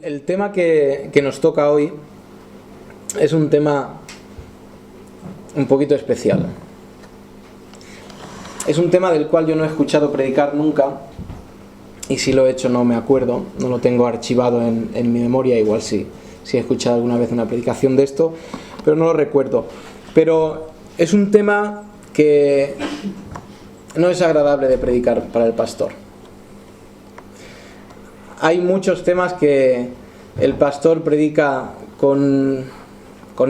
El tema que nos toca hoy es un tema un poquito especial. Es un tema del cual yo no he escuchado predicar nunca, y si lo he hecho no me acuerdo, no lo tengo archivado en mi memoria. Igual sí he escuchado alguna vez una predicación de esto, pero no lo recuerdo. Pero es un tema que no es agradable de predicar para el pastor. Hay muchos temas que el pastor predica con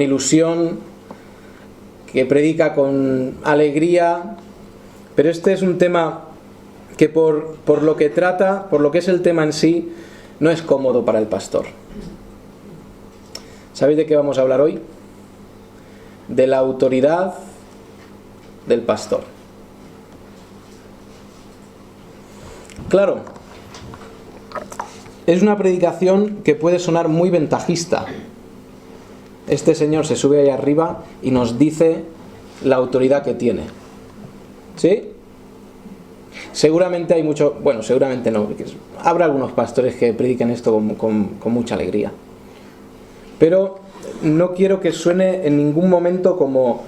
ilusión, que predica con alegría, pero este es un tema que por lo que trata, por lo que es el tema en sí, no es cómodo para el pastor. ¿Sabéis de qué vamos a hablar hoy? De la autoridad del pastor. Claro, es una predicación que puede sonar muy ventajista. Este señor se sube ahí arriba y nos dice la autoridad que tiene. ¿Sí? Seguramente hay mucho... Bueno, seguramente no, porque habrá algunos pastores que prediquen esto con mucha alegría. Pero no quiero que suene en ningún momento como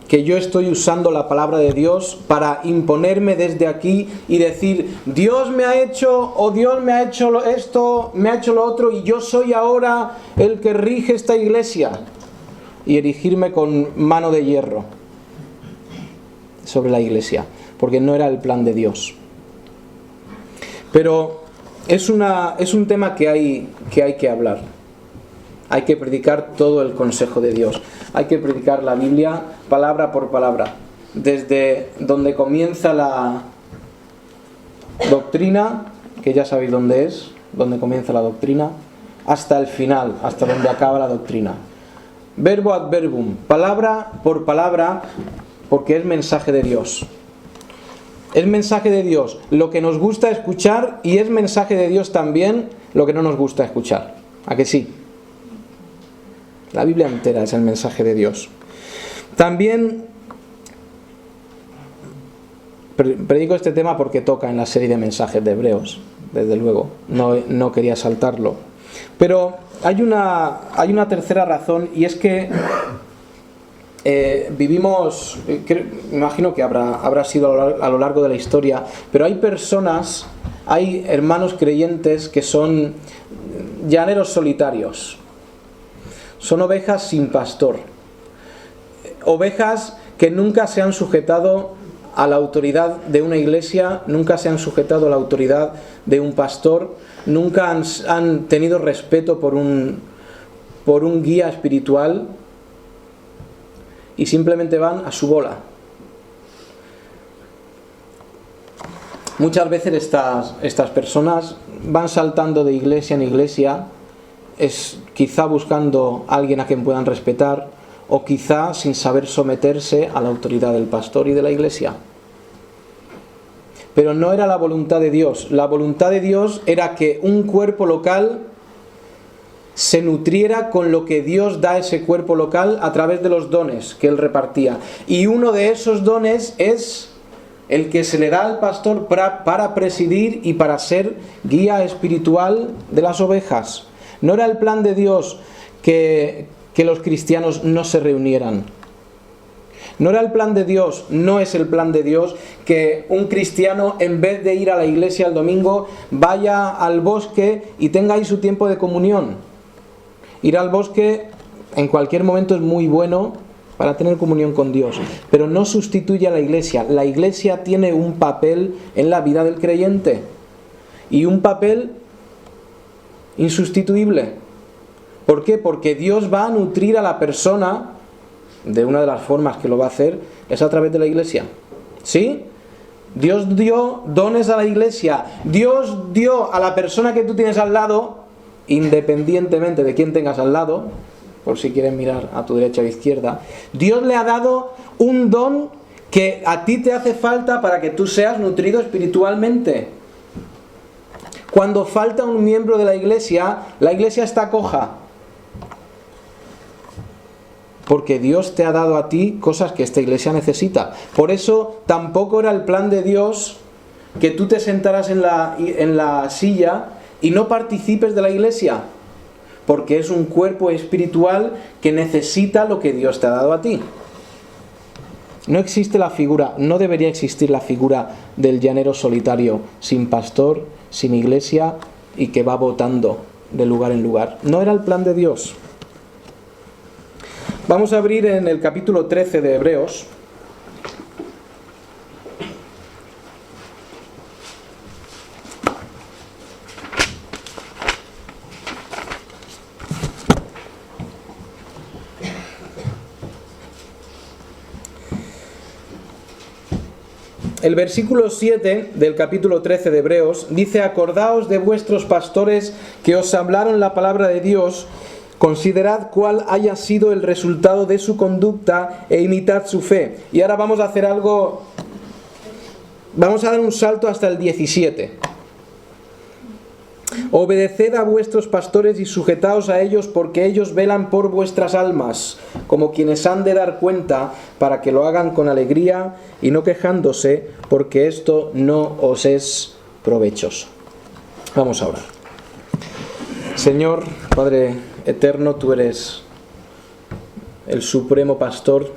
que yo estoy usando la palabra de Dios para imponerme desde aquí y decir: Dios me ha hecho, o Dios me ha hecho esto, me ha hecho lo otro, y yo soy ahora el que rige esta iglesia, y erigirme con mano de hierro sobre la iglesia, porque no era el plan de Dios. Pero es un tema que hay que hablar. Hay que predicar todo el consejo de Dios. Hay que predicar la Biblia palabra por palabra. Desde donde comienza la doctrina, que ya sabéis dónde es, donde comienza la doctrina, hasta el final, hasta donde acaba la doctrina. Verbo ad verbum, palabra por palabra, porque es mensaje de Dios. Es mensaje de Dios lo que nos gusta escuchar, y es mensaje de Dios también lo que no nos gusta escuchar. ¿A que sí? La Biblia entera es el mensaje de Dios. También predico este tema porque toca en la serie de mensajes de Hebreos, desde luego. No quería saltarlo. Pero hay una tercera razón, y es que vivimos, me imagino que habrá sido a lo largo de la historia, pero hay personas, hay hermanos creyentes que son llaneros solitarios. Son ovejas sin pastor. Ovejas que nunca se han sujetado a la autoridad de una iglesia, nunca se han sujetado a la autoridad de un pastor, nunca han tenido respeto por un guía espiritual, y simplemente van a su bola. Muchas veces estas personas van saltando de iglesia en iglesia, es quizá buscando a alguien a quien puedan respetar, o quizá sin saber someterse a la autoridad del pastor y de la iglesia. Pero no era la voluntad de Dios. La voluntad de Dios era que un cuerpo local se nutriera con lo que Dios da a ese cuerpo local a través de los dones que Él repartía. Y uno de esos dones es el que se le da al pastor para presidir y para ser guía espiritual de las ovejas. No era el plan de Dios que los cristianos no se reunieran. No era el plan de Dios, no es el plan de Dios que un cristiano, en vez de ir a la iglesia el domingo, vaya al bosque y tenga ahí su tiempo de comunión. Ir al bosque en cualquier momento es muy bueno para tener comunión con Dios, pero no sustituye a la iglesia. La iglesia tiene un papel en la vida del creyente, y un papel insustituible. ¿Por qué? Porque Dios va a nutrir a la persona, de una de las formas que lo va a hacer es a través de la iglesia. ¿Sí? Dios dio dones a la iglesia. Dios dio a la persona que tú tienes al lado, independientemente de quién tengas al lado, por si quieres mirar a tu derecha o izquierda, Dios le ha dado un don que a ti te hace falta para que tú seas nutrido espiritualmente. Cuando falta un miembro de la iglesia está coja. Porque Dios te ha dado a ti cosas que esta iglesia necesita. Por eso tampoco era el plan de Dios que tú te sentaras en la silla y no participes de la iglesia, porque es un cuerpo espiritual que necesita lo que Dios te ha dado a ti. No existe la figura, no debería existir la figura del llanero solitario, sin pastor, sin iglesia y que va votando de lugar en lugar. No era el plan de Dios. Vamos a abrir en el capítulo 13 de Hebreos. El versículo 7 del capítulo 13 de Hebreos dice: acordaos de vuestros pastores que os hablaron la palabra de Dios, considerad cuál haya sido el resultado de su conducta e imitad su fe. Y ahora vamos a hacer algo, vamos a dar un salto hasta el 17. Obedeced a vuestros pastores y sujetaos a ellos, porque ellos velan por vuestras almas, como quienes han de dar cuenta, para que lo hagan con alegría y no quejándose, porque esto no os es provechoso. Vamos a orar. Señor, Padre eterno, tú eres el supremo pastor.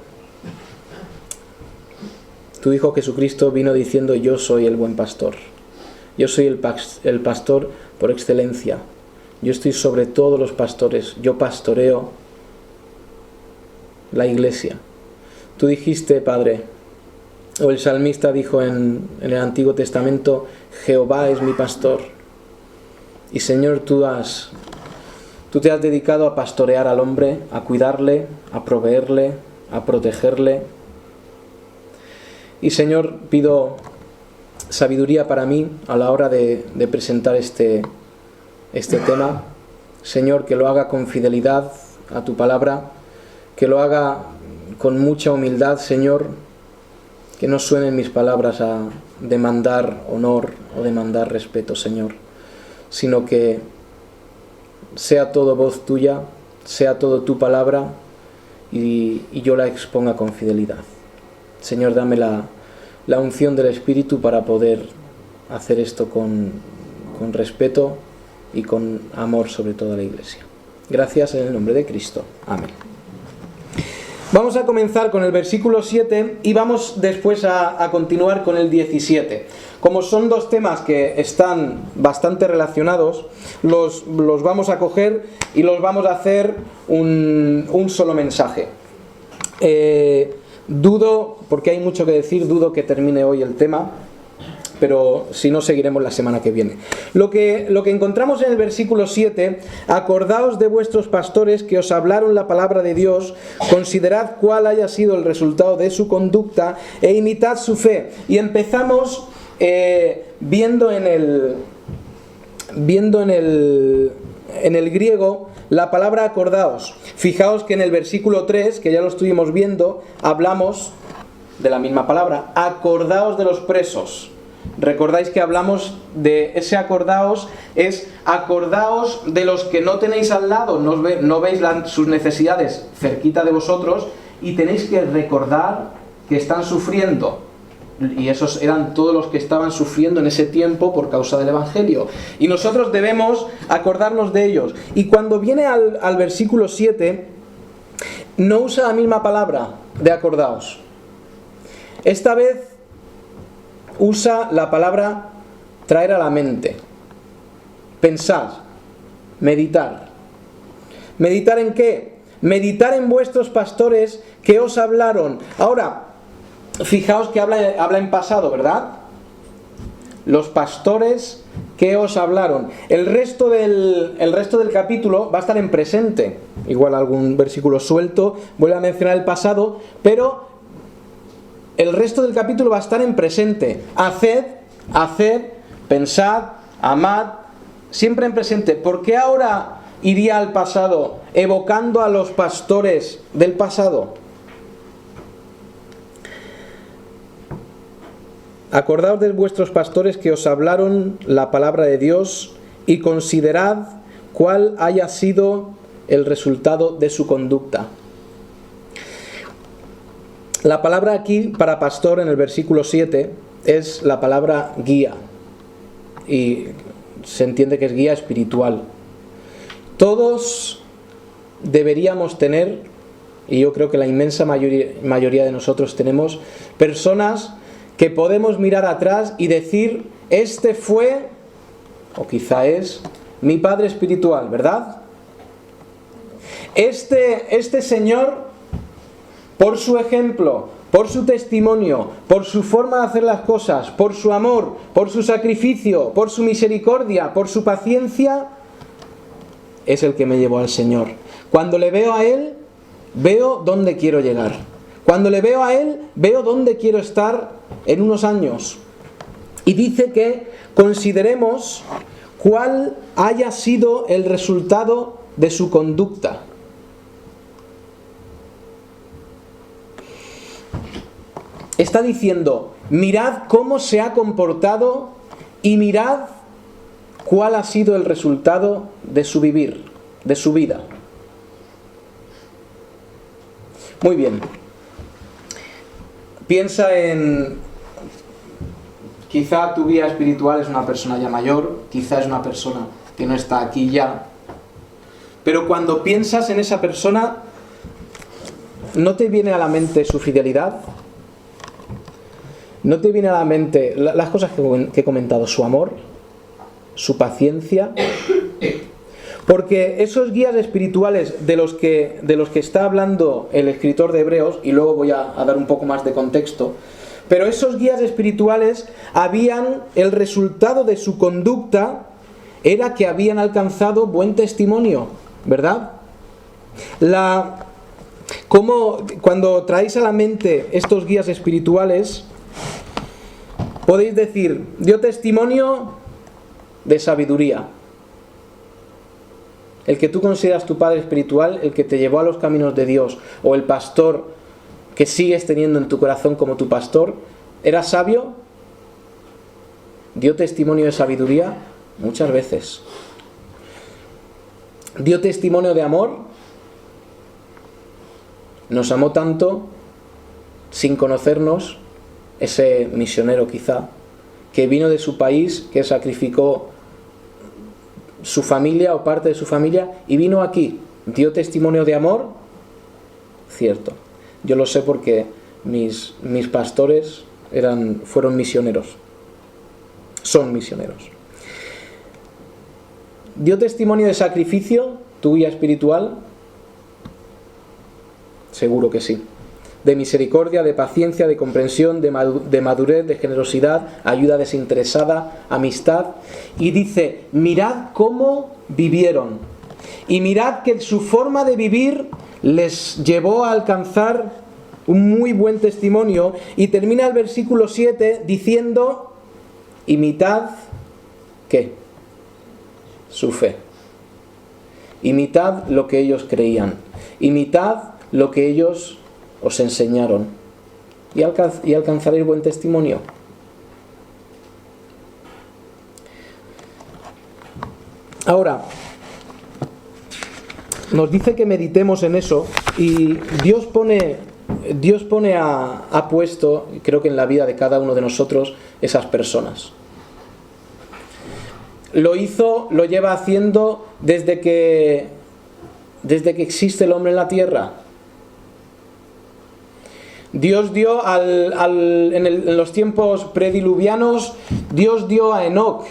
Tu Hijo Jesucristo vino diciendo: yo soy el buen pastor. Yo soy el pastor por excelencia. Yo estoy sobre todos los pastores. Yo pastoreo la iglesia. Tú dijiste, Padre, o el salmista dijo en el Antiguo Testamento: Jehová es mi pastor. Y Señor, tú te has dedicado a pastorear al hombre, a cuidarle, a proveerle, a protegerle. Y Señor, pido sabiduría para mí a la hora de presentar este tema. Señor, que lo haga con fidelidad a tu palabra, que lo haga con mucha humildad, Señor, que no suenen mis palabras a demandar honor o demandar respeto, Señor, sino que sea todo voz tuya, sea todo tu palabra y yo la exponga con fidelidad. Señor, dame la unción del Espíritu para poder hacer esto con respeto y con amor sobre toda la iglesia. Gracias en el nombre de Cristo. Amén. Vamos a comenzar con el versículo 7 y vamos después a continuar con el 17. Como son dos temas que están bastante relacionados, los vamos a coger y los vamos a hacer un solo mensaje. Dudo, porque hay mucho que decir, dudo que termine hoy el tema, pero si no, seguiremos la semana que viene. Lo que encontramos en el versículo 7: acordaos de vuestros pastores que os hablaron la palabra de Dios, considerad cuál haya sido el resultado de su conducta e imitad su fe. Y empezamos viendo en el griego la palabra acordaos. Fijaos que en el versículo 3, que ya lo estuvimos viendo, hablamos de la misma palabra: acordaos de los presos. Recordáis que hablamos de ese acordaos, es acordaos de los que no tenéis al lado, no veis sus necesidades cerquita de vosotros y tenéis que recordar que están sufriendo. Y esos eran todos los que estaban sufriendo en ese tiempo por causa del Evangelio. Y nosotros debemos acordarnos de ellos. Y cuando viene al versículo 7, no usa la misma palabra de acordaos. Esta vez usa la palabra traer a la mente, pensar, meditar. ¿Meditar en qué? Meditar en vuestros pastores que os hablaron. Ahora, fijaos que habla en pasado, ¿verdad? Los pastores que os hablaron. El resto del capítulo va a estar en presente. Igual algún versículo suelto vuelve a mencionar el pasado, pero el resto del capítulo va a estar en presente. Haced, pensad, amad, siempre en presente. ¿Por qué ahora iría al pasado, evocando a los pastores del pasado? Acordaos de vuestros pastores que os hablaron la palabra de Dios y considerad cuál haya sido el resultado de su conducta. La palabra aquí para pastor en el versículo 7 es la palabra guía. Y se entiende que es guía espiritual. Todos deberíamos tener, y yo creo que la inmensa mayoría de nosotros tenemos, personas que podemos mirar atrás y decir, este fue, o quizá es, mi padre espiritual, ¿verdad? Este señor, por su ejemplo, por su testimonio, por su forma de hacer las cosas, por su amor, por su sacrificio, por su misericordia, por su paciencia, es el que me llevó al Señor. Cuando le veo a Él, veo dónde quiero llegar. Cuando le veo a Él, veo dónde quiero estar en unos años. Y dice que consideremos cuál haya sido el resultado de su conducta. Está diciendo, mirad cómo se ha comportado y mirad cuál ha sido el resultado de su vivir, de su vida. Muy bien. Piensa en... Quizá tu guía espiritual es una persona ya mayor, quizá es una persona que no está aquí ya. Pero cuando piensas en esa persona, ¿no te viene a la mente su fidelidad? ¿No te viene a la mente las cosas que he comentado? Su amor, su paciencia. Porque esos guías espirituales de los que está hablando el escritor de Hebreos, y luego voy a dar un poco más de contexto, pero esos guías espirituales el resultado de su conducta era que habían alcanzado buen testimonio, ¿verdad? Cuando traéis a la mente estos guías espirituales, podéis decir, dio testimonio de sabiduría. El que tú consideras tu padre espiritual, el que te llevó a los caminos de Dios, o el pastor que sigues teniendo en tu corazón como tu pastor, ¿era sabio? ¿Dio testimonio de sabiduría? Muchas veces. ¿Dio testimonio de amor? Nos amó tanto, sin conocernos, ese misionero quizá, que vino de su país, que sacrificó su familia o parte de su familia y vino aquí. ¿Dio testimonio de amor? Cierto. Yo lo sé porque mis pastores fueron misioneros. Son misioneros. ¿Dio testimonio de sacrificio tu guía espiritual? Seguro que sí. De misericordia, de paciencia, de comprensión, de madurez, de generosidad, ayuda desinteresada, amistad. Y dice, mirad cómo vivieron. Y mirad que su forma de vivir les llevó a alcanzar un muy buen testimonio. Y termina el versículo 7 diciendo, imitad, ¿qué? Su fe. Imitad lo que ellos creían. Imitad lo que ellos os enseñaron y alcanzaréis buen testimonio. Ahora, nos dice que meditemos en eso y Dios ha puesto, creo que en la vida de cada uno de nosotros, esas personas. Lo lleva haciendo desde que existe el hombre en la tierra. Dios dio en los tiempos prediluvianos, Dios dio a Enoc,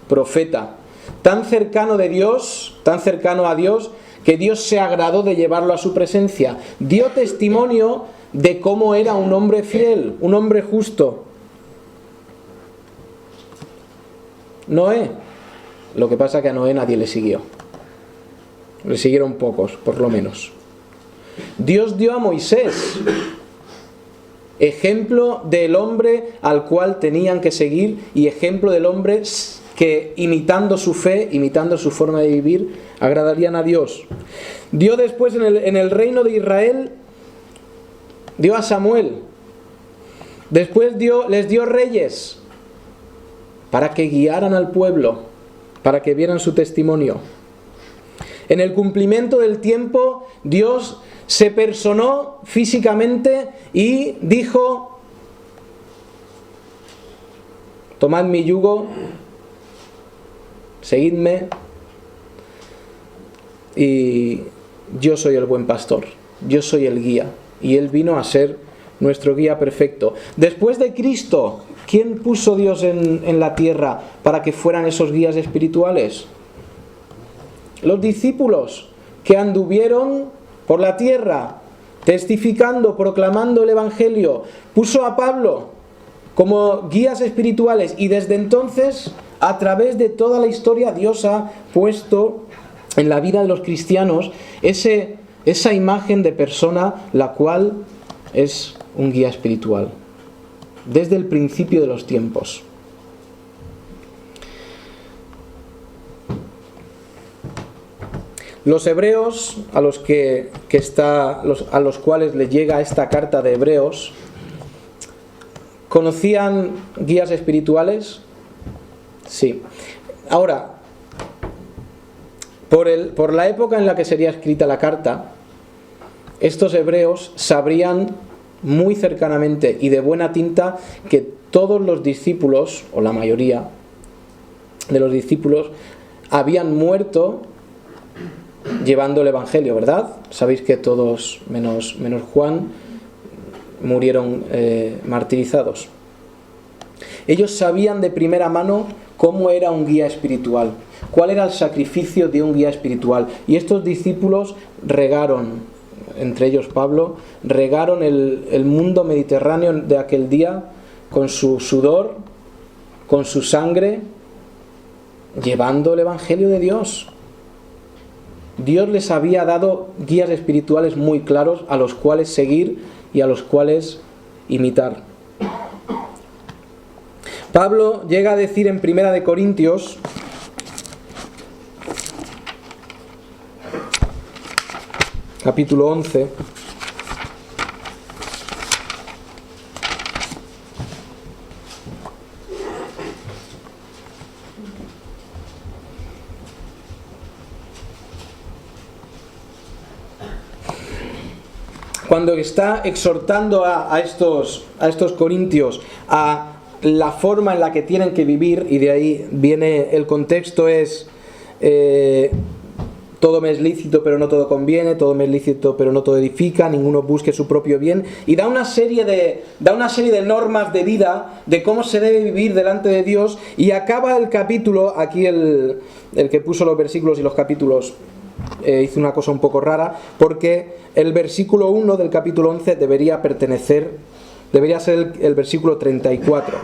profeta, tan cercano de Dios, tan cercano a Dios, que Dios se agradó de llevarlo a su presencia. Dio testimonio de cómo era un hombre fiel, un hombre justo. Noé, lo que pasa es que a Noé nadie le siguió. Le siguieron pocos, por lo menos. Dios dio a Moisés, ejemplo del hombre al cual tenían que seguir y ejemplo del hombre que imitando su fe, imitando su forma de vivir, agradarían a Dios. Dio después en el reino de Israel, dio a Samuel. Después les dio reyes para que guiaran al pueblo, para que vieran su testimonio. En el cumplimiento del tiempo, Dios se personó físicamente y dijo, tomad mi yugo, seguidme, y yo soy el buen pastor, yo soy el guía, y Él vino a ser nuestro guía perfecto. Después de Cristo, ¿quién puso Dios en la tierra para que fueran esos guías espirituales? Los discípulos que anduvieron por la tierra, testificando, proclamando el Evangelio. Puso a Pablo como guías espirituales, y desde entonces, a través de toda la historia, Dios ha puesto en la vida de los cristianos esa imagen de persona, la cual es un guía espiritual, desde el principio de los tiempos. Los hebreos, a los cuales les llega esta carta de Hebreos, ¿conocían guías espirituales? Sí. Ahora, por la época en la que sería escrita la carta, estos hebreos sabrían muy cercanamente y de buena tinta que todos los discípulos, o la mayoría de los discípulos, habían muerto llevando el Evangelio, ¿verdad? Sabéis que todos, menos Juan, murieron martirizados. Ellos sabían de primera mano cómo era un guía espiritual, cuál era el sacrificio de un guía espiritual. Y estos discípulos regaron, entre ellos Pablo, regaron el mundo mediterráneo de aquel día con su sudor, con su sangre, llevando el Evangelio de Dios. Dios les había dado guías espirituales muy claros a los cuales seguir y a los cuales imitar. Pablo llega a decir en 1 Corintios, capítulo 11, cuando está exhortando a estos corintios a la forma en la que tienen que vivir, y de ahí viene el contexto, es todo me es lícito pero no todo conviene, todo me es lícito pero no todo edifica, ninguno busque su propio bien, y da una serie de normas de vida, de cómo se debe vivir delante de Dios, y acaba el capítulo, aquí el que puso los versículos y los capítulos hizo una cosa un poco rara, porque el versículo 1 del capítulo 11 debería ser el versículo 34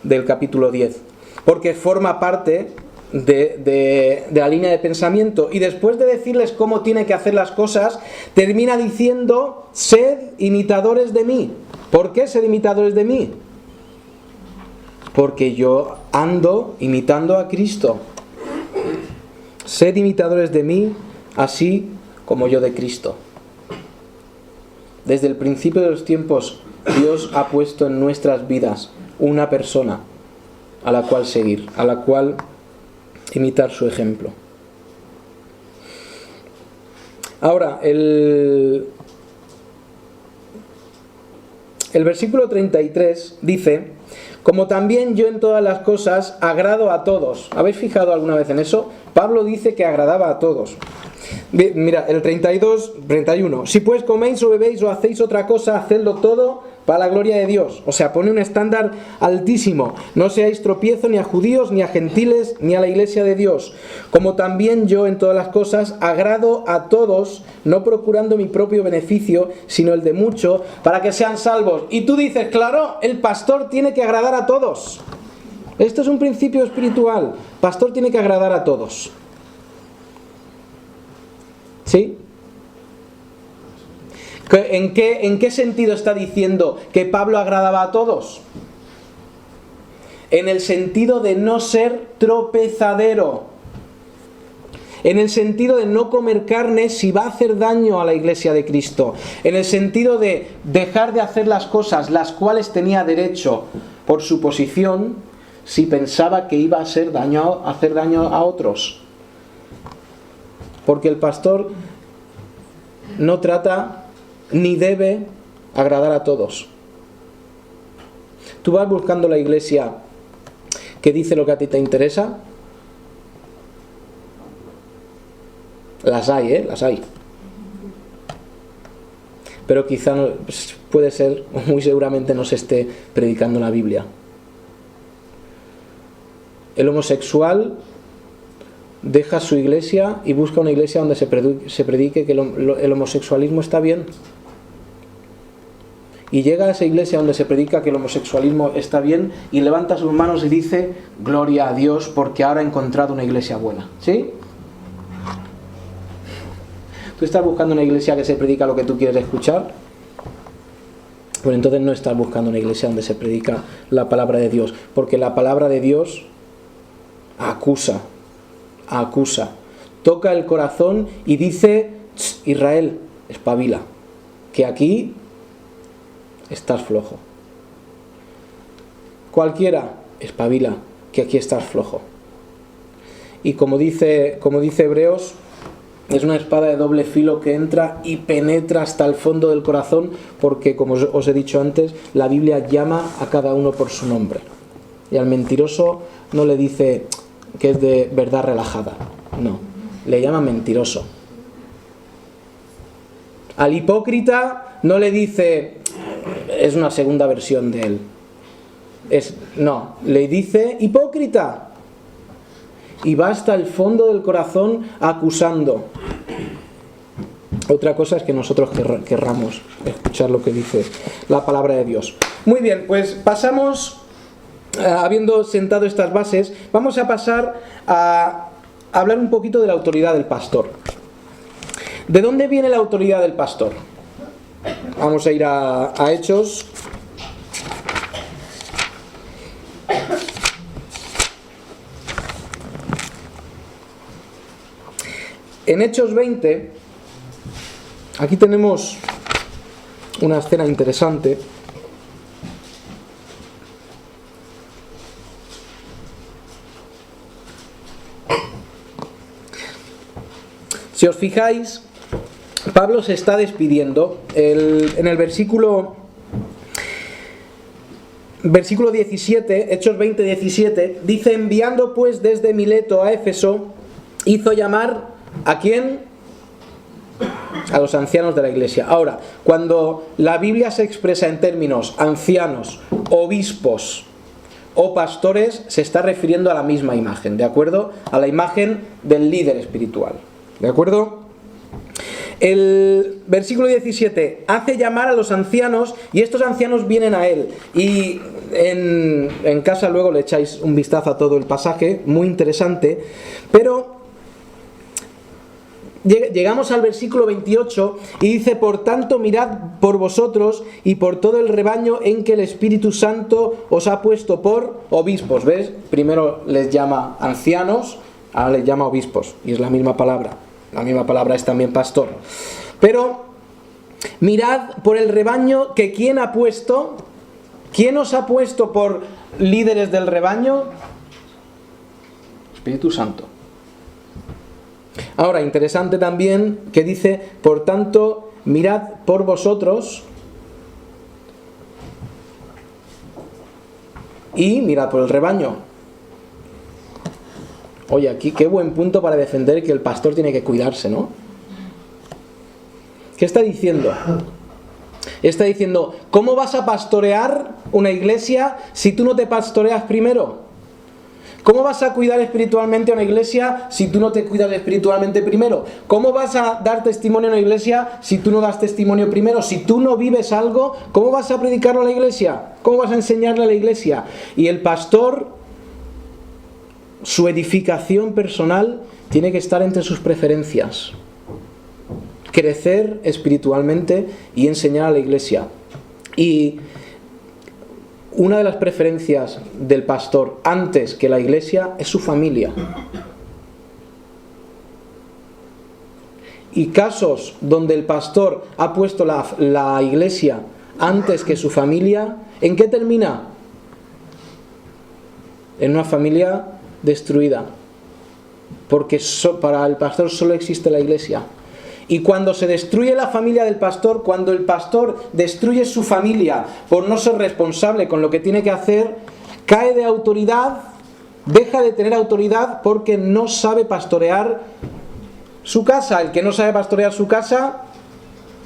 del capítulo 10, porque forma parte de la línea de pensamiento, y después de decirles cómo tienen que hacer las cosas, termina diciendo: sed imitadores de mí. ¿Por qué sed imitadores de mí? Porque yo ando imitando a Cristo. Sed imitadores de mí, así como yo de Cristo. Desde el principio de los tiempos, Dios ha puesto en nuestras vidas una persona a la cual seguir, a la cual imitar su ejemplo. Ahora, el versículo 33 dice: como también yo en todas las cosas agrado a todos. ¿Habéis fijado alguna vez en eso? Pablo dice que agradaba a todos. Mira, el 31. Si pues coméis o bebéis o hacéis otra cosa, hacedlo todo para la gloria de Dios. O sea, pone un estándar altísimo. No seáis tropiezo ni a judíos, ni a gentiles, ni a la iglesia de Dios. Como también yo en todas las cosas agrado a todos, no procurando mi propio beneficio, sino el de muchos, para que sean salvos. Y tú dices, claro, el pastor tiene que agradar a todos. Esto es un principio espiritual. Pastor tiene que agradar a todos. ¿Sí? ¿En qué sentido está diciendo que Pablo agradaba a todos? En el sentido de no ser tropezadero. En el sentido de no comer carne si va a hacer daño a la iglesia de Cristo. En el sentido de dejar de hacer las cosas las cuales tenía derecho por su posición, si pensaba que iba a hacer daño a otros. Porque el pastor no trata ni debe agradar a todos. Tú vas buscando la iglesia que dice lo que a ti te interesa? Las hay, las hay. Pero quizá no, puede ser, o muy seguramente no se esté predicando la Biblia. El homosexual deja su iglesia y busca una iglesia donde se predique que el homosexualismo está bien. Y llega a esa iglesia donde se predica que el homosexualismo está bien y levanta sus manos y dice: gloria a Dios porque ahora he encontrado una iglesia buena. ¿Sí? ¿Tú estás buscando una iglesia que se predica lo que tú quieres escuchar? Pues entonces no estás buscando una iglesia donde se predica la palabra de Dios, porque la palabra de Dios acusa, toca el corazón y dice: Israel, espabila, que aquí estás flojo. Cualquiera, espabila, que aquí estás flojo. Y como dice Hebreos, es una espada de doble filo que entra y penetra hasta el fondo del corazón, porque, como os he dicho antes, la Biblia llama a cada uno por su nombre. Y al mentiroso no le dice que es de verdad relajada, no, le llama mentiroso. Al hipócrita no le dice es una segunda versión de él. No, le dice hipócrita. Y va hasta el fondo del corazón acusando. Otra cosa es que nosotros querramos escuchar lo que dice la palabra de Dios. Muy bien, pues pasamos, habiendo sentado estas bases, vamos a pasar a hablar un poquito de la autoridad del pastor. ¿De dónde viene la autoridad del pastor? Vamos a ir a Hechos. En Hechos 20, aquí tenemos una escena interesante. Si os fijáis, Pablo se está despidiendo. En el versículo 17, Hechos 20, 17, dice: enviando pues desde Mileto a Éfeso, hizo llamar ¿a quién? A los ancianos de la iglesia. Ahora, cuando la Biblia se expresa en términos ancianos, obispos o pastores, se está refiriendo a la misma imagen, ¿de acuerdo? A la imagen del líder espiritual, ¿de acuerdo? El versículo 17 hace llamar a los ancianos y estos ancianos vienen a él. Y en casa luego le echáis un vistazo a todo el pasaje, muy interesante, pero llegamos al versículo 28 y dice: por tanto mirad por vosotros y por todo el rebaño en que el Espíritu Santo os ha puesto por obispos. ¿Ves? Primero les llama ancianos, ahora les llama obispos, y es la misma palabra. La misma palabra es también pastor. Pero mirad por el rebaño que ¿quién ha puesto? ¿Quién os ha puesto por líderes del rebaño? Espíritu Santo. Ahora, interesante también que dice: por tanto, mirad por vosotros y mirad por el rebaño. Oye, aquí qué buen punto para defender que el pastor tiene que cuidarse, ¿no? ¿Qué está diciendo? Está diciendo: ¿cómo vas a pastorear una iglesia si tú no te pastoreas primero? ¿Cómo vas a cuidar espiritualmente a una iglesia si tú no te cuidas espiritualmente primero? ¿Cómo vas a dar testimonio a una iglesia si tú no das testimonio primero? Si tú no vives algo, ¿cómo vas a predicarlo a la iglesia? ¿Cómo vas a enseñarle a la iglesia? Y el pastor, su edificación personal tiene que estar entre sus preferencias. Crecer espiritualmente y enseñar a la iglesia. Y una de las preferencias del pastor antes que la iglesia es su familia. Y casos donde el pastor ha puesto la iglesia antes que su familia, ¿en qué termina? En una familia destruida. Porque para el pastor solo existe la iglesia. Y cuando se destruye la familia del pastor, cuando el pastor destruye su familia por no ser responsable con lo que tiene que hacer, cae de autoridad deja de tener autoridad porque no sabe pastorear su casa. El que no sabe pastorear su casa,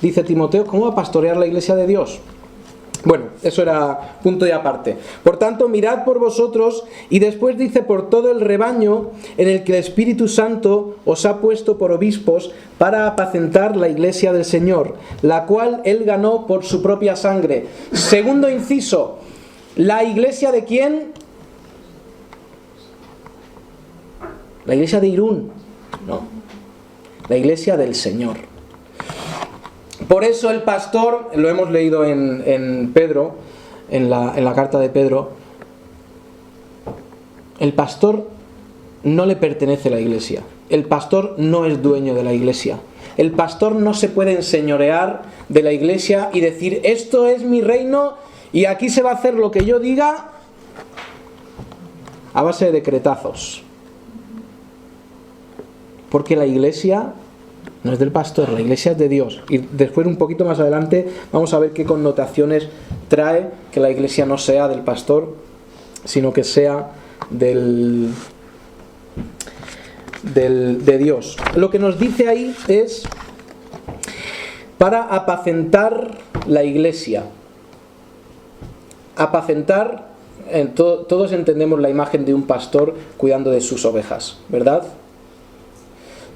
dice Timoteo, ¿cómo va a pastorear la iglesia de Dios? Bueno, eso era punto y aparte. Por tanto, mirad por vosotros, y después dice por todo el rebaño en el que el Espíritu Santo os ha puesto por obispos para apacentar la iglesia del Señor, la cual Él ganó por su propia sangre. Segundo inciso, ¿la iglesia de quién? La iglesia de Irún, no. La iglesia del Señor. Por eso el pastor, lo hemos leído en Pedro, en la carta de Pedro, el pastor no le pertenece a la iglesia. El pastor no es dueño de la iglesia. El pastor no se puede enseñorear de la iglesia y decir, esto es mi reino y aquí se va a hacer lo que yo diga a base de decretazos. Porque la iglesia no es del pastor, la iglesia es de Dios. Y después, un poquito más adelante, vamos a ver qué connotaciones trae que la iglesia no sea del pastor, sino que sea de Dios. Lo que nos dice ahí es para apacentar la iglesia. Apacentar, todos entendemos la imagen de un pastor cuidando de sus ovejas, ¿verdad?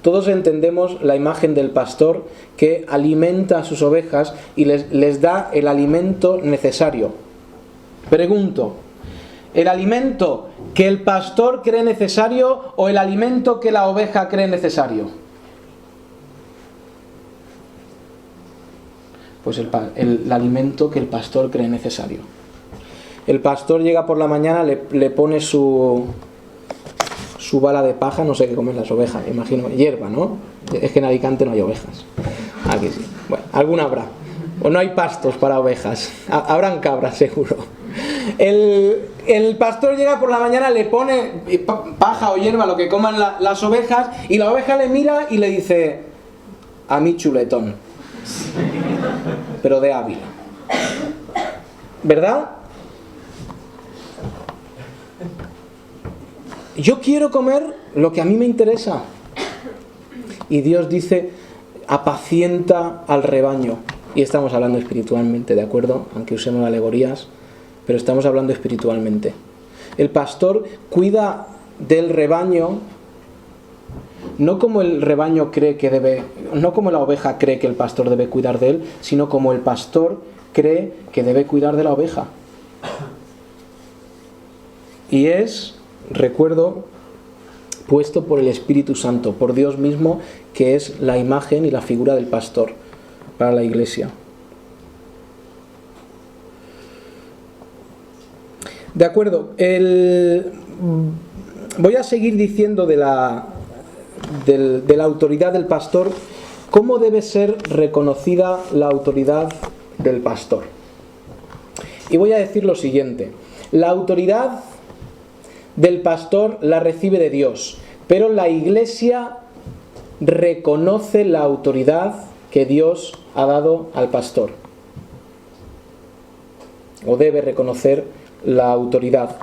Todos entendemos la imagen del pastor que alimenta a sus ovejas y les da el alimento necesario. Pregunto, ¿el alimento que el pastor cree necesario o el alimento que la oveja cree necesario? Pues el alimento que el pastor cree necesario. El pastor llega por la mañana, le pone su bala de paja, no sé qué comen las ovejas, imagino, hierba, ¿no? Es que en Alicante no hay ovejas. Aquí sí. Bueno, alguna habrá. O no hay pastos para ovejas. Habrán cabras, seguro. El pastor llega por la mañana, le pone paja o hierba, lo que coman las ovejas, y la oveja le mira y le dice, a mí chuletón. Pero de Ávila. ¿Verdad? Yo quiero comer lo que a mí me interesa. Y Dios dice, apacienta al rebaño. Y estamos hablando espiritualmente, ¿de acuerdo? Aunque usemos alegorías, pero estamos hablando espiritualmente. El pastor cuida del rebaño, no como el rebaño cree que debe, no como la oveja cree que el pastor debe cuidar de él, sino como el pastor cree que debe cuidar de la oveja. Y es, recuerdo, puesto por el Espíritu Santo, por Dios mismo, que es la imagen y la figura del pastor para la iglesia. De acuerdo, voy a seguir diciendo de la autoridad del pastor, cómo debe ser reconocida la autoridad del pastor. Y voy a decir lo siguiente: la autoridad del pastor la recibe de Dios, pero la iglesia reconoce la autoridad que Dios ha dado al pastor, o debe reconocer la autoridad.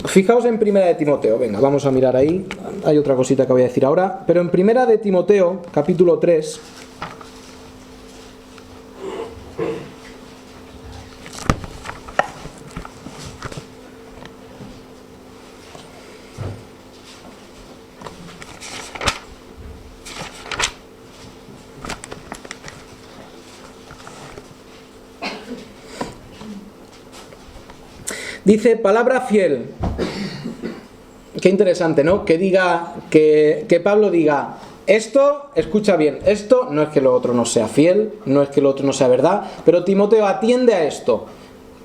Fijaos en Primera de Timoteo, venga, vamos a mirar ahí, hay otra cosita que voy a decir ahora, pero en Primera de Timoteo, capítulo 3, dice, palabra fiel. Qué interesante, ¿no? Que Pablo diga, esto, escucha bien, esto no es que lo otro no sea fiel, no es que lo otro no sea verdad, pero Timoteo, atiende a esto.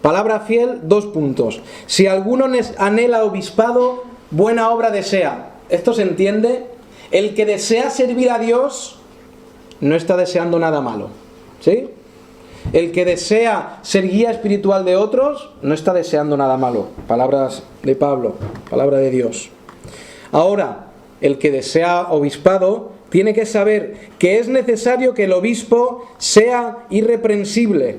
Palabra fiel, 2 puntos. Si alguno anhela obispado, buena obra desea. ¿Esto se entiende? El que desea servir a Dios no está deseando nada malo, ¿sí? El que desea ser guía espiritual de otros no está deseando nada malo. Palabras de Pablo, palabra de Dios. Ahora, el que desea obispado tiene que saber que es necesario que el obispo sea irreprensible,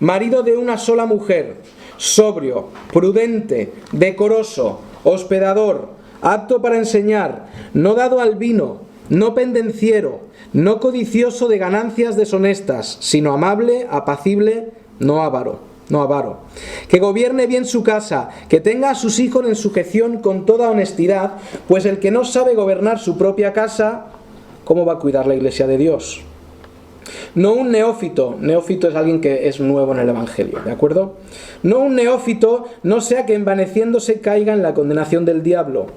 marido de una sola mujer, sobrio, prudente, decoroso, hospedador, apto para enseñar, no dado al vino, no pendenciero, no codicioso de ganancias deshonestas, sino amable, apacible, no avaro. Que gobierne bien su casa, que tenga a sus hijos en sujeción con toda honestidad, pues el que no sabe gobernar su propia casa, ¿cómo va a cuidar la iglesia de Dios? No un neófito es alguien que es nuevo en el Evangelio, ¿de acuerdo? No un neófito, no sea que envaneciéndose caiga en la condenación del diablo.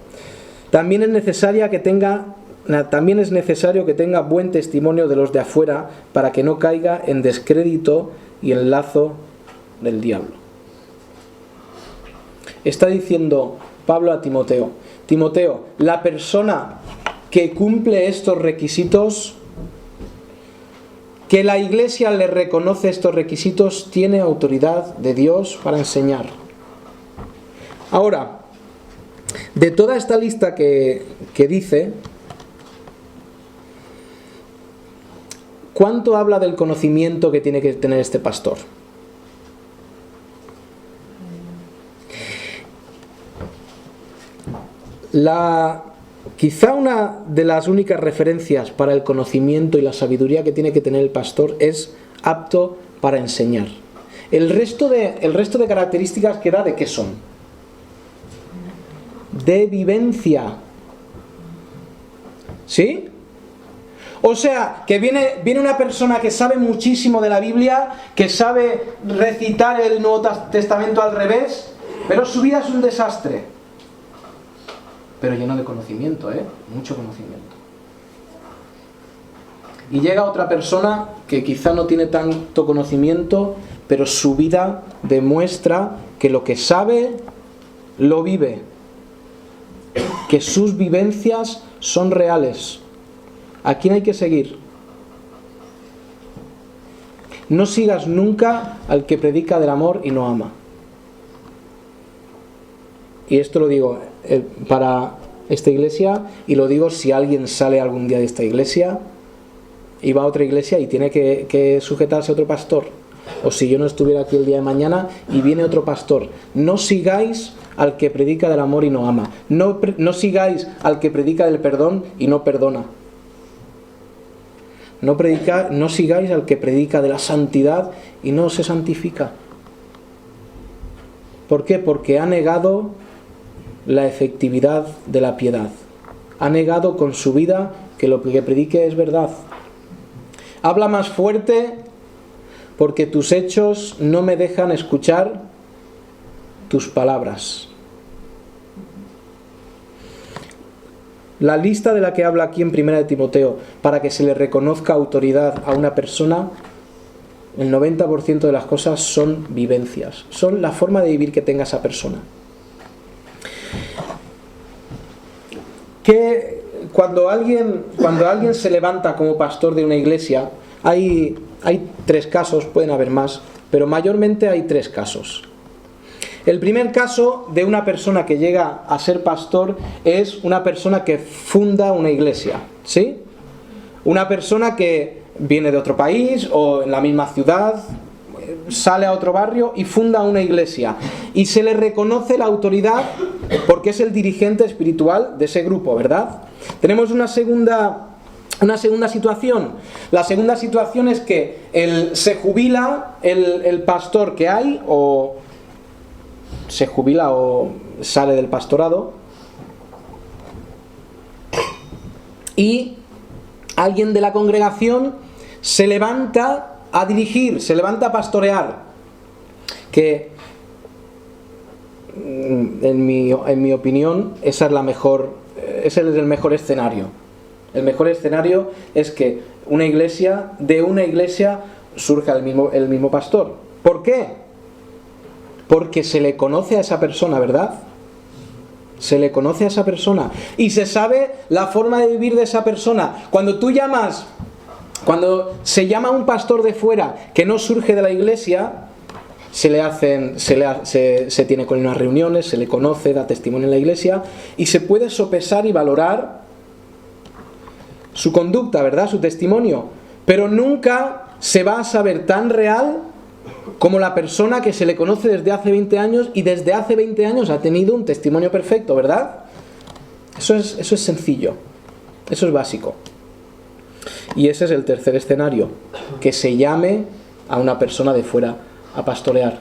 También es necesario que tenga buen testimonio de los de afuera, para que no caiga en descrédito y en lazo del diablo. Está diciendo Pablo a Timoteo: Timoteo, la persona que cumple estos requisitos, que la iglesia le reconoce estos requisitos, tiene autoridad de Dios para enseñar. Ahora, de toda esta lista que dice, ¿cuánto habla del conocimiento que tiene que tener este pastor? Quizá una de las únicas referencias para el conocimiento y la sabiduría que tiene que tener el pastor es apto para enseñar. El resto de características que da, ¿de qué son? De vivencia. ¿Sí? O sea, que viene una persona que sabe muchísimo de la Biblia, que sabe recitar el Nuevo Testamento al revés, pero su vida es un desastre. Pero lleno de conocimiento, mucho conocimiento. Y llega otra persona que quizá no tiene tanto conocimiento, pero su vida demuestra que lo que sabe, lo vive. Que sus vivencias son reales. ¿A quién hay que seguir? No sigas nunca al que predica del amor y no ama. Y esto lo digo para esta iglesia, y lo digo si alguien sale algún día de esta iglesia y va a otra iglesia y tiene que sujetarse a otro pastor, o si yo no estuviera aquí el día de mañana y viene otro pastor, no sigáis al que predica del amor y no ama, no sigáis al que predica del perdón y no perdona, no sigáis al que predica de la santidad y no se santifica. ¿Por qué? Porque ha negado la efectividad de la piedad. Ha negado con su vida que lo que predique es verdad. Habla más fuerte porque tus hechos no me dejan escuchar tus palabras. La lista de la que habla aquí en 1 de Timoteo, para que se le reconozca autoridad a una persona, el 90% de las cosas son vivencias, son la forma de vivir que tenga esa persona. Que cuando alguien se levanta como pastor de una iglesia, hay 3 casos, pueden haber más, pero mayormente hay 3 casos. El primer caso de una persona que llega a ser pastor es una persona que funda una iglesia, ¿sí? Una persona que viene de otro país o en la misma ciudad, sale a otro barrio y funda una iglesia, y se le reconoce la autoridad porque es el dirigente espiritual de ese grupo, ¿verdad? Tenemos una segunda situación. La segunda situación es que se jubila el pastor que hay, o se jubila o sale del pastorado, y alguien de la congregación se levanta a dirigir, se levanta a pastorear, que en mi opinión ese es el mejor escenario. El mejor escenario es que de una iglesia surja el mismo pastor. ¿Por qué? Porque se le conoce a esa persona, ¿verdad? Se le conoce a esa persona y se sabe la forma de vivir de esa persona. Cuando se llama a un pastor de fuera que no surge de la iglesia, se tiene con unas reuniones, se le conoce, da testimonio en la iglesia, y se puede sopesar y valorar su conducta, ¿verdad? Su testimonio. Pero nunca se va a saber tan real como la persona que se le conoce desde hace 20 años y desde hace 20 años ha tenido un testimonio perfecto, ¿verdad? Eso es sencillo, eso es básico. Y ese es el tercer escenario, que se llame a una persona de fuera a pastorear.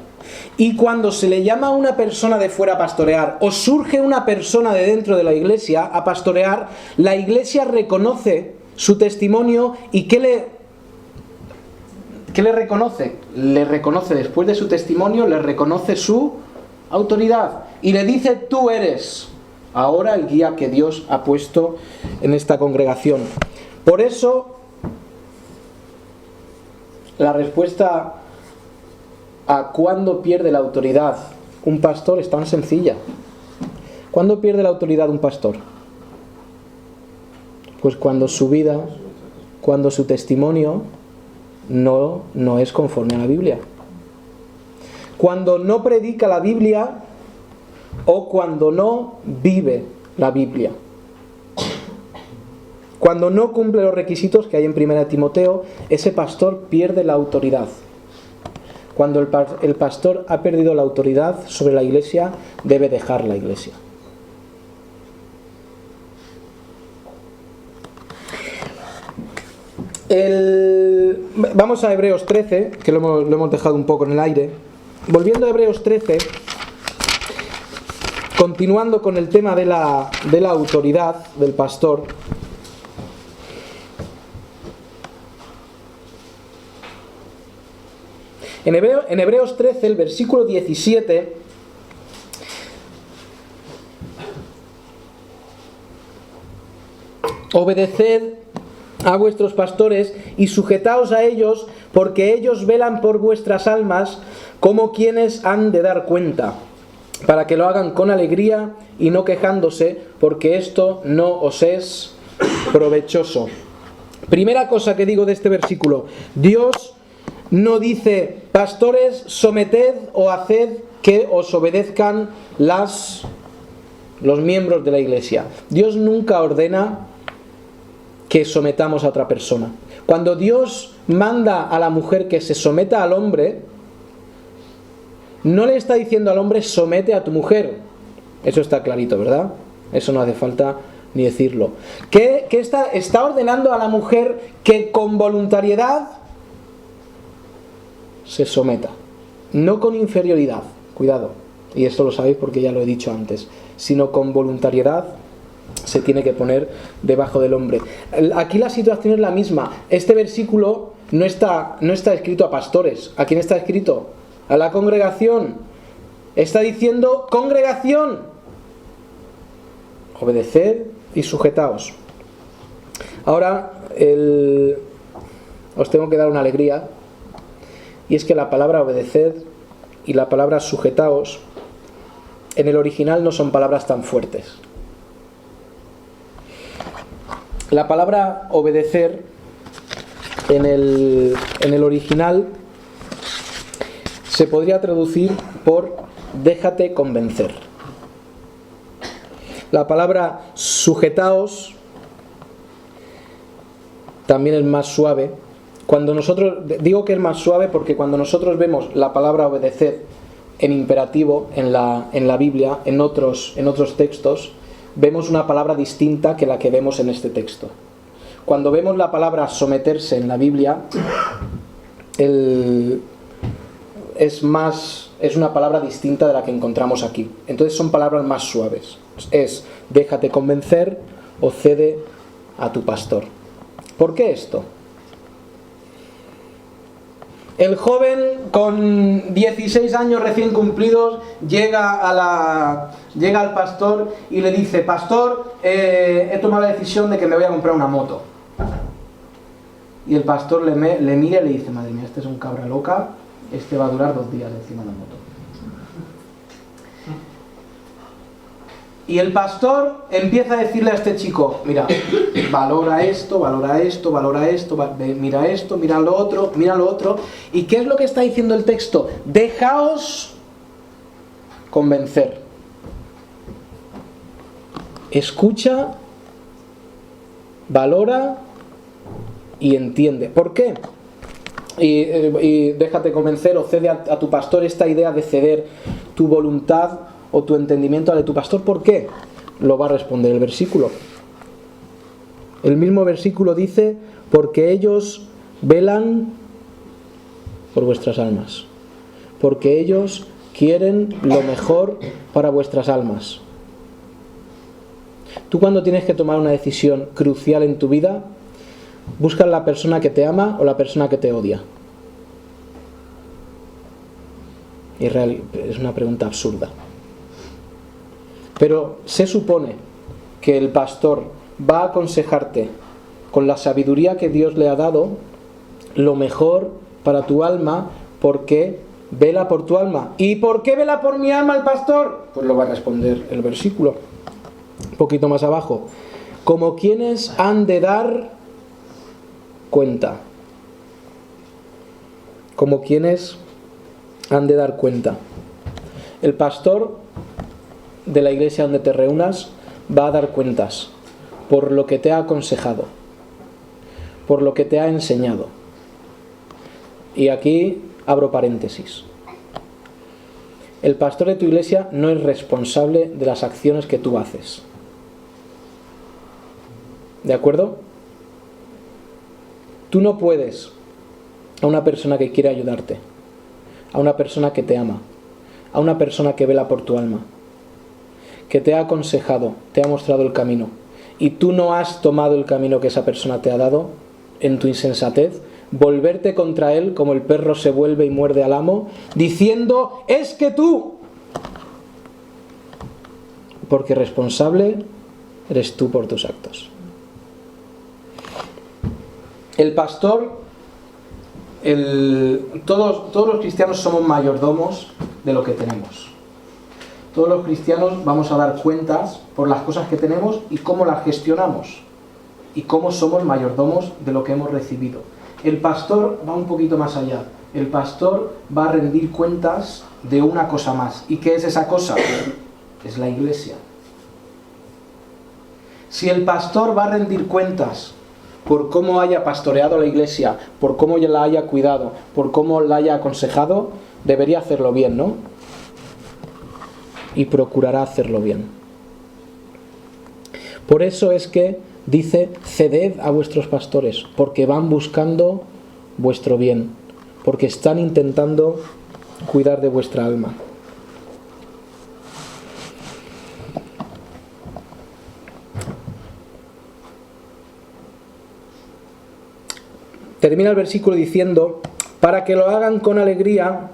Y cuando se le llama a una persona de fuera a pastorear, o surge una persona de dentro de la iglesia a pastorear, la iglesia reconoce su testimonio y ¿qué le reconoce? Le reconoce, después de su testimonio, le reconoce su autoridad y le dice: tú eres ahora el guía que Dios ha puesto en esta congregación. Por eso, la respuesta a cuándo pierde la autoridad un pastor es tan sencilla. ¿Cuándo pierde la autoridad un pastor? Pues cuando su vida, cuando su testimonio no es conforme a la Biblia. Cuando no predica la Biblia o cuando no vive la Biblia. Cuando no cumple los requisitos que hay en 1 Timoteo, ese pastor pierde la autoridad. Cuando el pastor ha perdido la autoridad sobre la iglesia, debe dejar la iglesia. Vamos a Hebreos 13, que lo hemos dejado un poco en el aire. Volviendo a Hebreos 13, continuando con el tema de la autoridad del pastor. En Hebreos 13, el versículo 17, obedeced a vuestros pastores y sujetaos a ellos, porque ellos velan por vuestras almas como quienes han de dar cuenta, para que lo hagan con alegría y no quejándose, porque esto no os es provechoso. Primera cosa que digo de este versículo: Dios no dice: pastores, someted o haced que os obedezcan los miembros de la iglesia. Dios nunca ordena que sometamos a otra persona. Cuando Dios manda a la mujer que se someta al hombre, no le está diciendo al hombre: somete a tu mujer. Eso está clarito, ¿verdad? Eso no hace falta ni decirlo. ¿Qué está ordenando a la mujer? Que con voluntariedad se someta, no con inferioridad, cuidado, y esto lo sabéis porque ya lo he dicho antes, sino con voluntariedad se tiene que poner debajo del hombre. Aquí la situación es la misma. Este versículo no está escrito a pastores. ¿A quién está escrito? A la congregación. Está diciendo: congregación, obedeced y sujetaos. Ahora os tengo que dar una alegría. Y es que la palabra obedeced y la palabra sujetaos en el original no son palabras tan fuertes. La palabra obedecer en el original se podría traducir por déjate convencer. La palabra sujetaos también es más suave. Cuando nosotros, digo que es más suave porque cuando nosotros vemos la palabra obedecer en imperativo en la Biblia, en otros textos, vemos una palabra distinta que la que vemos en este texto. Cuando vemos la palabra someterse en la Biblia, es una palabra distinta de la que encontramos aquí. Entonces son palabras más suaves. Es déjate convencer o cede a tu pastor. ¿Por qué esto? El joven con 16 años recién cumplidos llega al pastor y le dice: pastor, he tomado la decisión de que me voy a comprar una moto. Y el pastor le mira y le dice: madre mía, este es un cabra loca, este va a durar 2 días encima de la moto. Y el pastor empieza a decirle a este chico: mira, valora esto, mira esto, mira lo otro. ¿Y qué es lo que está diciendo el texto? Dejaos convencer. Escucha, valora y entiende. ¿Por qué? y déjate convencer o cede a tu pastor. Esta idea de ceder tu voluntad o tu entendimiento a la de tu pastor, ¿por qué? Lo va a responder el versículo. El mismo versículo dice: porque ellos velan por vuestras almas, porque ellos quieren lo mejor para vuestras almas. Tú, cuando tienes que tomar una decisión crucial en tu vida, ¿buscas la persona que te ama o la persona que te odia? Es una pregunta absurda. Pero se supone que el pastor va a aconsejarte con la sabiduría que Dios le ha dado lo mejor para tu alma, porque vela por tu alma. ¿Y por qué vela por mi alma el pastor? Pues lo va a responder el versículo un poquito más abajo. Como quienes han de dar cuenta. Como quienes han de dar cuenta. El pastor de la iglesia donde te reúnas va a dar cuentas por lo que te ha aconsejado, por lo que te ha enseñado. Y aquí abro paréntesis. El pastor de tu iglesia no es responsable de las acciones que tú haces. ¿De acuerdo? Tú no puedes a una persona que quiere ayudarte, a una persona que te ama, a una persona que vela por tu alma, que te ha aconsejado, te ha mostrado el camino, y tú no has tomado el camino que esa persona te ha dado en tu insensatez, volverte contra él como el perro se vuelve y muerde al amo, diciendo: es que tú... Porque responsable eres tú por tus actos. El pastor, todos los cristianos somos mayordomos de lo que tenemos. Todos los cristianos vamos a dar cuentas por las cosas que tenemos y cómo las gestionamos, y cómo somos mayordomos de lo que hemos recibido. El pastor va un poquito más allá. El pastor va a rendir cuentas de una cosa más. ¿Y qué es esa cosa? Es la iglesia. Si el pastor va a rendir cuentas por cómo haya pastoreado la iglesia, por cómo la haya cuidado, por cómo la haya aconsejado, debería hacerlo bien, ¿no? Y procurará hacerlo bien. Por eso es que dice: ceded a vuestros pastores, porque van buscando vuestro bien, porque están intentando cuidar de vuestra alma. Termina el versículo diciendo: para que lo hagan con alegría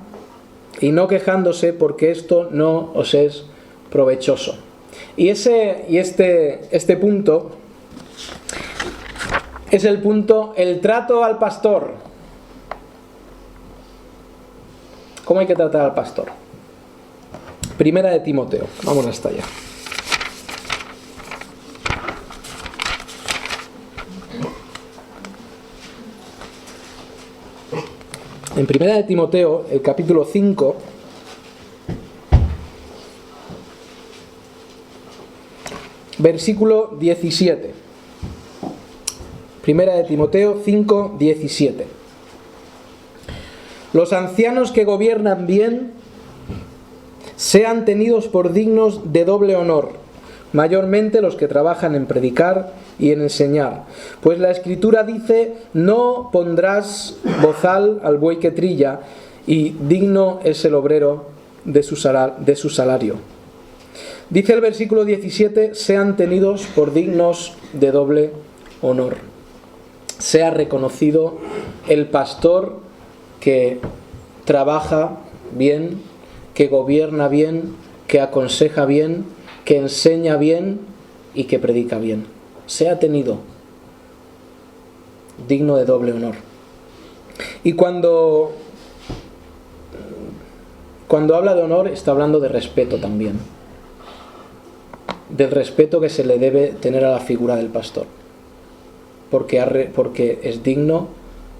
y no quejándose, porque esto no os es provechoso. Y este punto es el punto, el trato al pastor. ¿Cómo hay que tratar al pastor? Primera de Timoteo, vamos hasta allá. En Primera de Timoteo, el capítulo 5, versículo 17. Primera de Timoteo 5, 17. Los ancianos que gobiernan bien sean tenidos por dignos de doble honor, mayormente los que trabajan en predicar y en enseñar. Pues la Escritura dice: no pondrás bozal al buey que trilla, y digno es el obrero de su salario. Dice el versículo 17: sean tenidos por dignos de doble honor. Sea reconocido el pastor que trabaja bien, que gobierna bien, que aconseja bien, que enseña bien y que predica bien. Sea tenido digno de doble honor. Y cuando habla de honor, está hablando de respeto también, del respeto que se le debe tener a la figura del pastor, porque es digno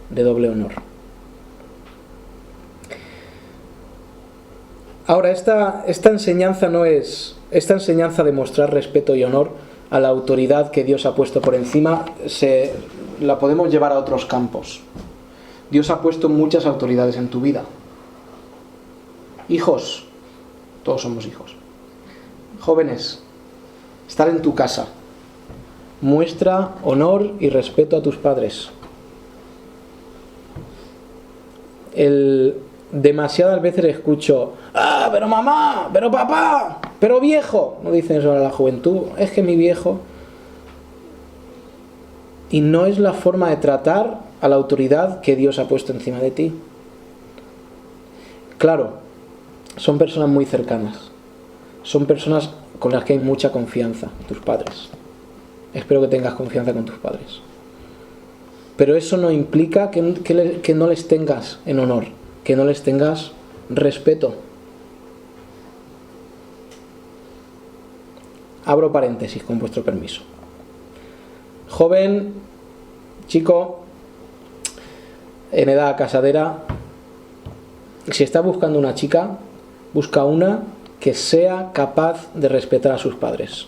de doble honor. Ahora, esta enseñanza no es esta enseñanza de mostrar respeto y honor a la autoridad que Dios ha puesto por encima, la podemos llevar a otros campos. Dios ha puesto muchas autoridades en tu vida. Hijos, todos somos hijos. Jóvenes, estar en tu casa. Muestra honor y respeto a tus padres. Demasiadas veces escucho: ¡ah, pero mamá! ¡Pero papá! ¡Pero viejo! No dicen eso a la juventud. Es que mi viejo... Y no es la forma de tratar a la autoridad que Dios ha puesto encima de ti. Claro, son personas muy cercanas. Son personas con las que hay mucha confianza, tus padres. Espero que tengas confianza con tus padres. Pero eso no implica que no les tengas en honor, que no les tengas respeto. Abro paréntesis con vuestro permiso. Joven, chico, en edad casadera, si estás buscando una chica, busca una que sea capaz de respetar a sus padres.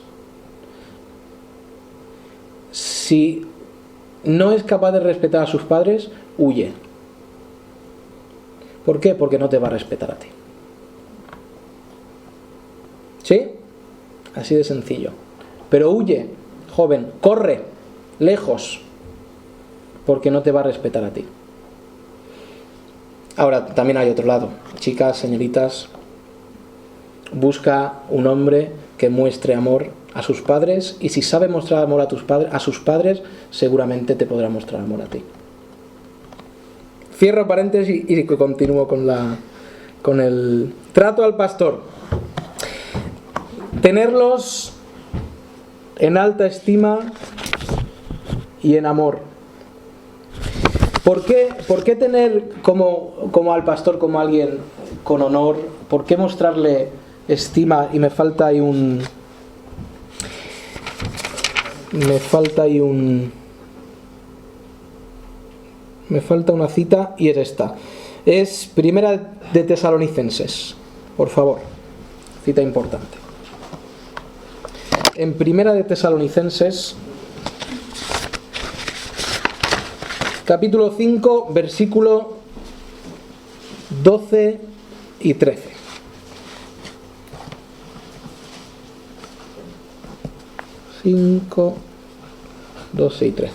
Si no es capaz de respetar a sus padres, huye. ¿Por qué? Porque no te va a respetar a ti. ¿Sí? Así de sencillo. Pero huye, joven, corre, lejos, porque no te va a respetar a ti. Ahora, también hay otro lado. Chicas, señoritas, busca un hombre que muestre amor a sus padres, y si sabe mostrar amor a sus padres, seguramente te podrá mostrar amor a ti. Cierro paréntesis y continúo con el trato al pastor. Tenerlos en alta estima y en amor. ¿Por qué tener como al pastor como alguien con honor? ¿Por qué mostrarle estima? Y me falta una cita, y es esta. Es Primera de Tesalonicenses, por favor. Cita importante. En Primera de Tesalonicenses, capítulo 5, versículo 12 y 13. Cinco, 12 y 13.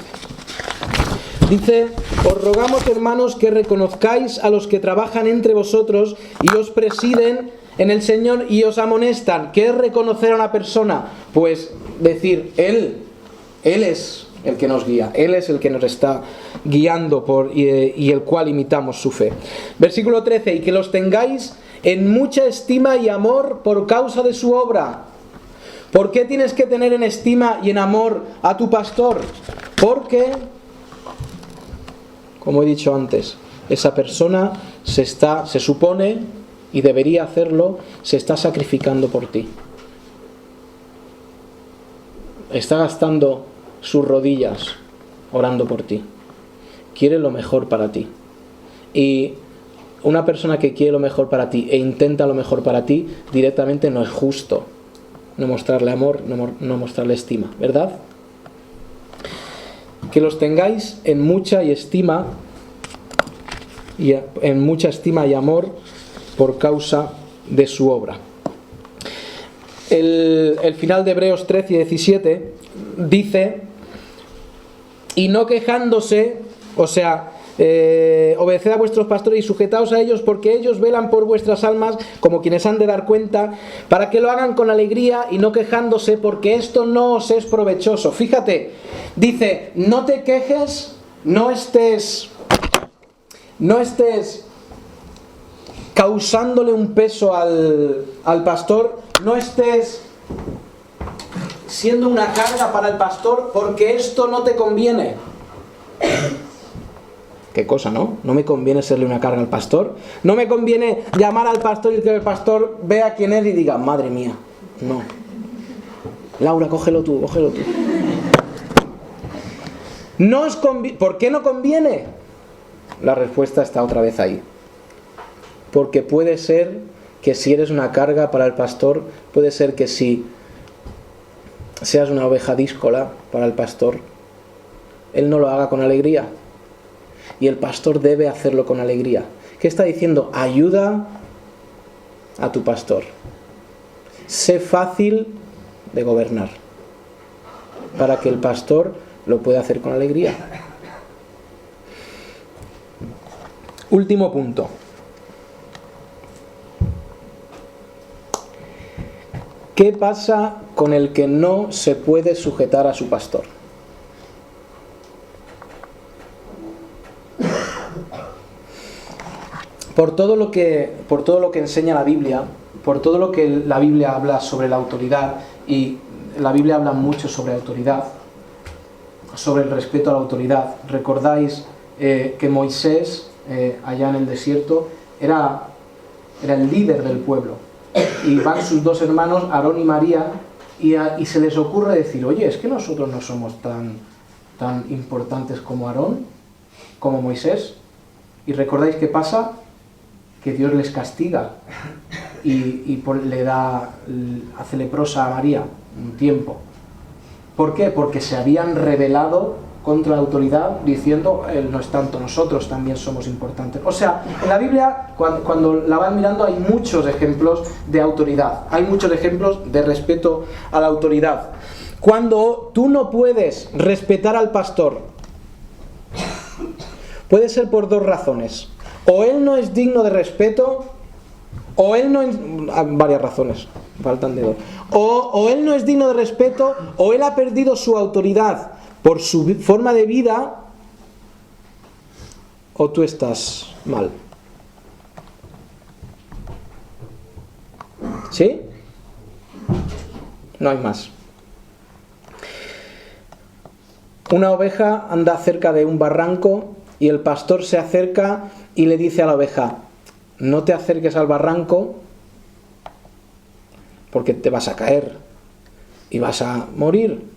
Dice: os rogamos, hermanos, que reconozcáis a los que trabajan entre vosotros y os presiden en el Señor y os amonestan. ¿Qué es reconocer a una persona? Pues decir, Él es el que nos guía, Él es el que nos está guiando y el cual imitamos su fe. Versículo 13: y que los tengáis en mucha estima y amor por causa de su obra. ¿Por qué tienes que tener en estima y en amor a tu pastor? Porque, como he dicho antes, esa persona se supone, y debería hacerlo, se está sacrificando por ti. Está gastando sus rodillas orando por ti. Quiere lo mejor para ti. Y una persona que quiere lo mejor para ti e intenta lo mejor para ti, directamente no es justo no mostrarle amor, no mostrarle estima, ¿verdad? Que los tengáis en mucha estima y amor por causa de su obra. El final de Hebreos 13 y 17 dice: y no quejándose, o sea, obedeced a vuestros pastores y sujetaos a ellos, porque ellos velan por vuestras almas como quienes han de dar cuenta, para que lo hagan con alegría y no quejándose, porque esto no os es provechoso. Fíjate, dice: no te quejes, no estés causándole un peso al pastor, no estés siendo una carga para el pastor, porque esto no te conviene. Qué cosa, ¿no? No me conviene serle una carga al pastor. No me conviene llamar al pastor y que el pastor vea quién es y diga: madre mía, no. Laura, cógelo tú. ¿Por qué no conviene? La respuesta está otra vez ahí. Porque puede ser que si eres una carga para el pastor, puede ser que si seas una oveja díscola para el pastor, él no lo haga con alegría. y el pastor debe hacerlo con alegría. ¿Qué está diciendo? Ayuda a tu pastor. Sé fácil de gobernar para que el pastor lo pueda hacer con alegría. Último punto. ¿Qué pasa con el que no se puede sujetar a su pastor? Por todo lo que enseña la Biblia, por todo lo que la Biblia habla sobre la autoridad, y la Biblia habla mucho sobre autoridad, sobre el respeto a la autoridad. Recordáis que Moisés, allá en el desierto, era el líder del pueblo. Y van sus dos hermanos, Aarón y María, y se les ocurre decir, oye, es que nosotros no somos tan importantes como Aarón, como Moisés. Y recordáis qué pasa, que Dios les castiga y hace leprosa a María un tiempo. ¿Por qué? Porque se habían rebelado contra la autoridad diciendo, él no es tanto, nosotros también somos importantes. O sea, en la Biblia, cuando la van mirando, hay muchos ejemplos de autoridad, hay muchos ejemplos de respeto a la autoridad. Cuando tú no puedes respetar al pastor, puede ser por dos razones. O él no es digno de respeto, o él no es... varias razones, faltan dedos. O él no es digno de respeto, o él ha perdido su autoridad por su forma de vida, o tú estás mal. ¿Sí? No hay más. Una oveja anda cerca de un barranco y el pastor se acerca y le dice a la oveja, no te acerques al barranco porque te vas a caer y vas a morir.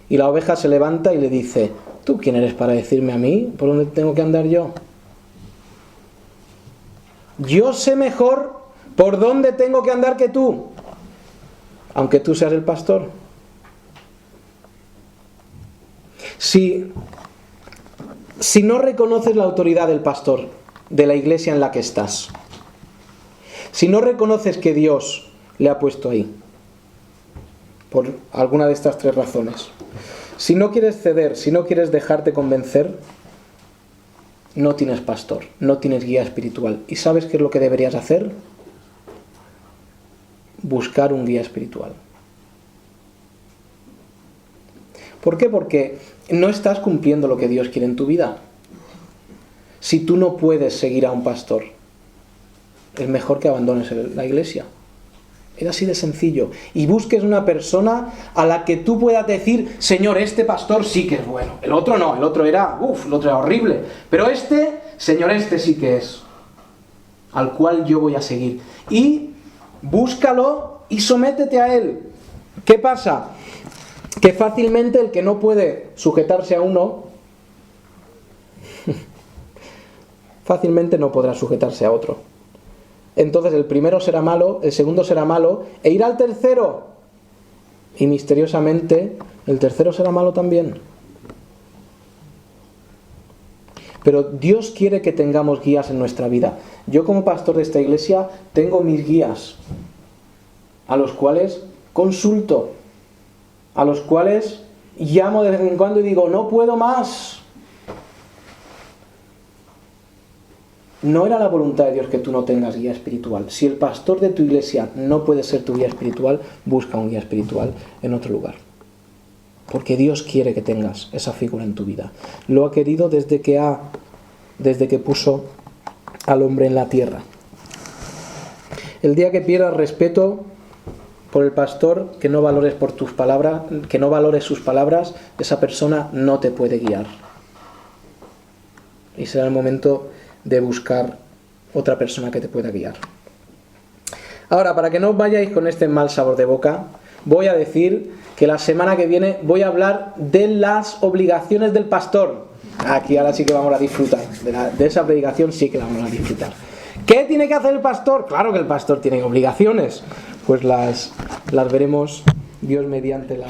Y la oveja se levanta y le dice, ¿tú quién eres para decirme a mí por dónde tengo que andar yo? Yo sé mejor por dónde tengo que andar que tú, aunque tú seas el pastor. Si no reconoces la autoridad del pastor, de la iglesia en la que estás, si no reconoces que Dios le ha puesto ahí, por alguna de estas tres razones, si no quieres ceder, si no quieres dejarte convencer, no tienes pastor, no tienes guía espiritual. ¿Y sabes qué es lo que deberías hacer? Buscar un guía espiritual. ¿Por qué? Porque no estás cumpliendo lo que Dios quiere en tu vida. Si tú no puedes seguir a un pastor, es mejor que abandones la iglesia. Es así de sencillo. Y busques una persona a la que tú puedas decir, Señor, este pastor sí que es bueno. El otro no, el otro era horrible. Pero Señor, este sí que es. Al cual yo voy a seguir. Y búscalo y sométete a él. ¿Qué pasa? Que fácilmente el que no puede sujetarse a uno, fácilmente no podrá sujetarse a otro. Entonces el primero será malo, el segundo será malo, e irá al tercero. Y misteriosamente el tercero será malo también. Pero Dios quiere que tengamos guías en nuestra vida. Yo como pastor de esta iglesia tengo mis guías, a los cuales consulto, a los cuales llamo de vez en cuando y digo, no puedo más. No era la voluntad de Dios que tú no tengas guía espiritual. Si el pastor de tu iglesia no puede ser tu guía espiritual, busca un guía espiritual en otro lugar. Porque Dios quiere que tengas esa figura en tu vida. Lo ha querido desde que puso al hombre en la tierra. El día que pierdas respeto por el pastor, que no valores por tus palabras, que no valores sus palabras, esa persona no te puede guiar. Y será el momento de buscar otra persona que te pueda guiar. Ahora, para que no os vayáis con este mal sabor de boca, voy a decir que la semana que viene voy a hablar de las obligaciones del pastor. Aquí ahora sí que vamos a disfrutar. De esa predicación sí que la vamos a disfrutar. ¿Qué tiene que hacer el pastor? Claro que el pastor tiene obligaciones. Pues las veremos Dios mediante la